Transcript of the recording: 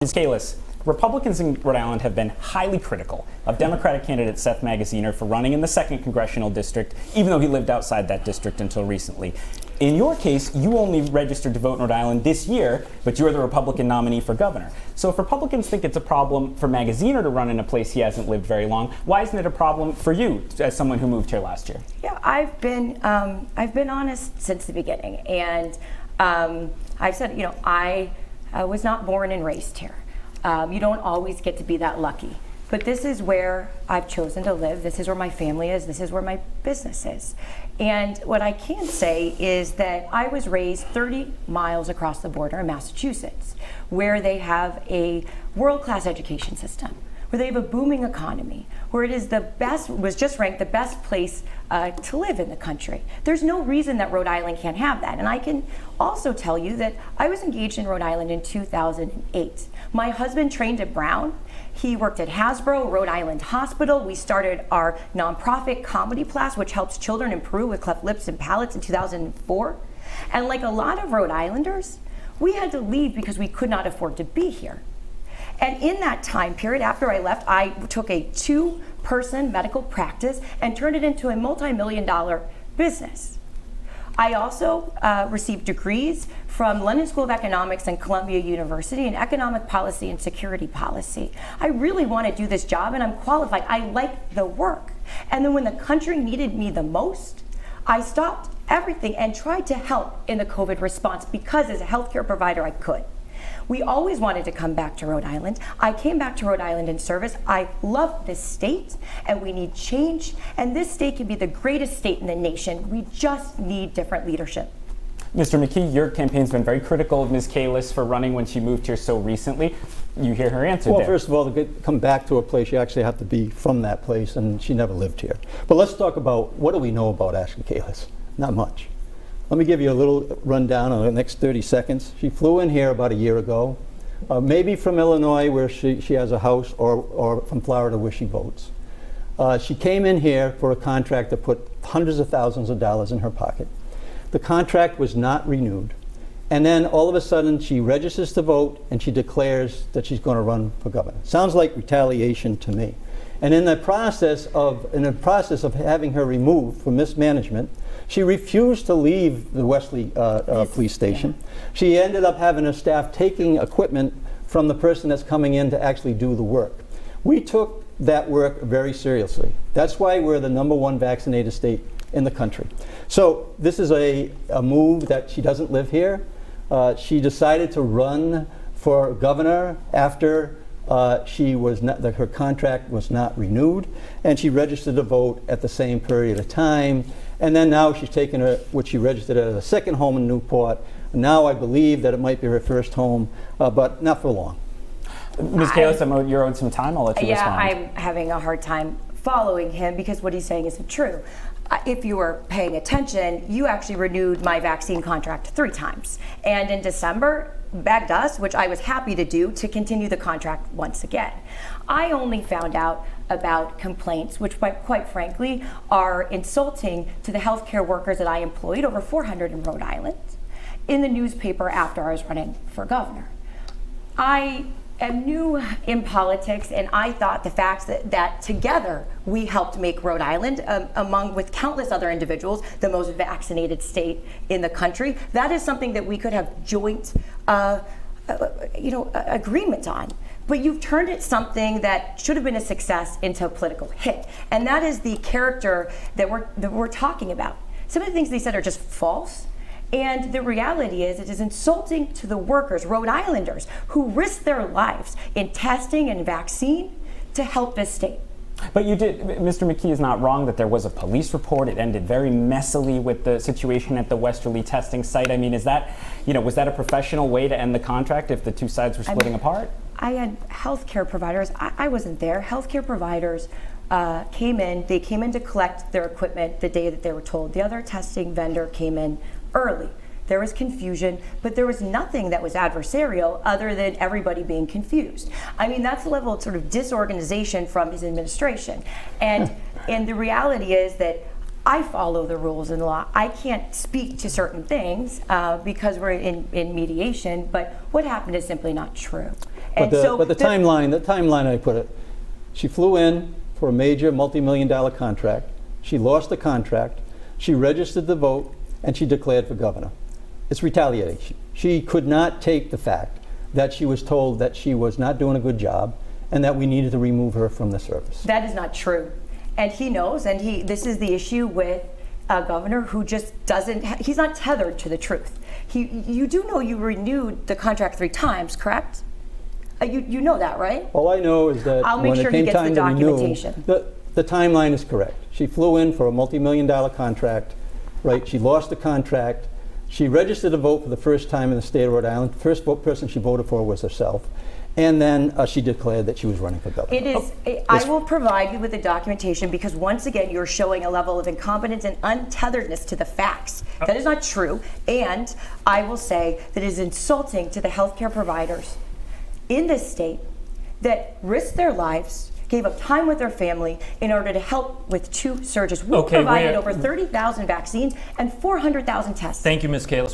Ms. Kalus, Republicans in Rhode Island have been highly critical of Democratic candidate Seth Magaziner for running in the 2nd Congressional District, even though he lived outside that district until recently. In your case, you only registered to vote in Rhode Island this year, but you're the Republican nominee for governor. So if Republicans think it's a problem for Magaziner to run in a place he hasn't lived very long, why isn't it a problem for you as someone who moved here last year? Yeah, I've been honest since the beginning, and I've said, I was not born and raised here. You don't always get to be that lucky. But this is where I've chosen to live. This is where my family is. This is where my business is. And what I can say is that I was raised 30 miles across the border in Massachusetts, where they have a world-class education system, where they have a booming economy, where it is was just ranked the best place to live in the country. There's no reason that Rhode Island can't have that. And I can also tell you that I was engaged in Rhode Island in 2008. My husband trained at Brown. He worked at Hasbro, Rhode Island Hospital. We started our nonprofit comedy class, which helps children in Peru with cleft lips and palates in 2004. And like a lot of Rhode Islanders, we had to leave because we could not afford to be here. And in that time period, after I left, I took a 2-person medical practice and turned it into a multi-million-dollar business. I also received degrees from London School of Economics and Columbia University in economic policy and security policy. I really want to do this job, and I'm qualified. I like the work. And then when the country needed me the most, I stopped everything and tried to help in the COVID response because as a healthcare provider, I could. We always wanted to come back to Rhode Island. I came back to Rhode Island in service. I love this state, and we need change. And this state can be the greatest state in the nation. We just need different leadership. Mr. McKee, your campaign's been very critical of Ms. Kalus for running when she moved here so recently. You hear her answer Well, there. first of all, to come back to a place, you actually have to be from that place, and she never lived here. But let's talk about what do we know about Ashley Kalus? Not much. Let me give you a little rundown on the next 30 seconds. She flew in here about a year ago, maybe from Illinois where she has a house, or from Florida where she votes. She came in here for a contract that put hundreds of thousands of dollars in her pocket. The contract was not renewed. And then all of a sudden she registers to vote and she declares that she's going to run for governor. Sounds like retaliation to me. And in the process of having her removed for mismanagement, she refused to leave the Wesley police station. She ended up having her staff taking equipment from the person that's coming in to actually do the work. We took that work very seriously. That's why we're the #1 vaccinated state in the country. So this is a move that she doesn't live here. She decided to run for governor after her contract was not renewed, and she registered to vote at the same period of time. And then now she's taken what she registered as a second home in Newport. Now I believe that it might be her first home, but not for long. Ms. Kalus, you're owed some time. I'll let you respond. Yeah, I'm having a hard time following him because what he's saying isn't true. If you were paying attention, you actually renewed my vaccine contract 3 times. And in December, begged us, which I was happy to do, to continue the contract once again. I only found out about complaints, which quite frankly are insulting to the healthcare workers that I employed, over 400 in Rhode Island, in the newspaper after I was running for governor. I am new in politics, and I thought the facts that together we helped make Rhode Island, with countless other individuals, the most vaccinated state in the country. That is something that we could have joint agreement on. But you've turned it something that should have been a success into a political hit. And that is the character that we're talking about. Some of the things they said are just false. And the reality is it is insulting to the workers, Rhode Islanders, who risked their lives in testing and vaccine to help this state. But you did, Mr. McKee is not wrong that there was a police report. It ended very messily with the situation at the Westerly testing site. I mean, was that a professional way to end the contract if the two sides were splitting apart? I had healthcare providers. I wasn't there. Healthcare providers came in. They came in to collect their equipment the day that they were told. The other testing vendor came in early. There was confusion, but there was nothing that was adversarial other than everybody being confused. I mean, that's a level of sort of disorganization from his administration. And the reality is that I follow the rules and law. I can't speak to certain things because we're in mediation, but what happened is simply not true. And But the timeline I put it, she flew in for a major multi-million-dollar contract. She lost the contract. She registered the vote, and she declared for governor. It's retaliation. She could not take the fact that she was told that she was not doing a good job and that we needed to remove her from the service. That is not true. And he knows, and this is the issue with a governor who just doesn't, he's not tethered to the truth. You do know you renewed the contract 3 times, correct? You know that, right? All I know is that I'll make when sure it came he gets time the to renew, documentation. the timeline is correct. She flew in for a multi-million-dollar contract, right? She lost the contract. She registered to vote for the first time in the state of Rhode Island. The first person she voted for was herself. And then she declared that she was running for governor. It is. I will provide you with the documentation because once again, you're showing a level of incompetence and untetheredness to the facts. That is not true. And I will say that it is insulting to the healthcare providers in this state that risked their lives, gave up time with their family in order to help with 2 surges. We provided over 30,000 vaccines and 400,000 tests. Thank you, Ms. Kalus.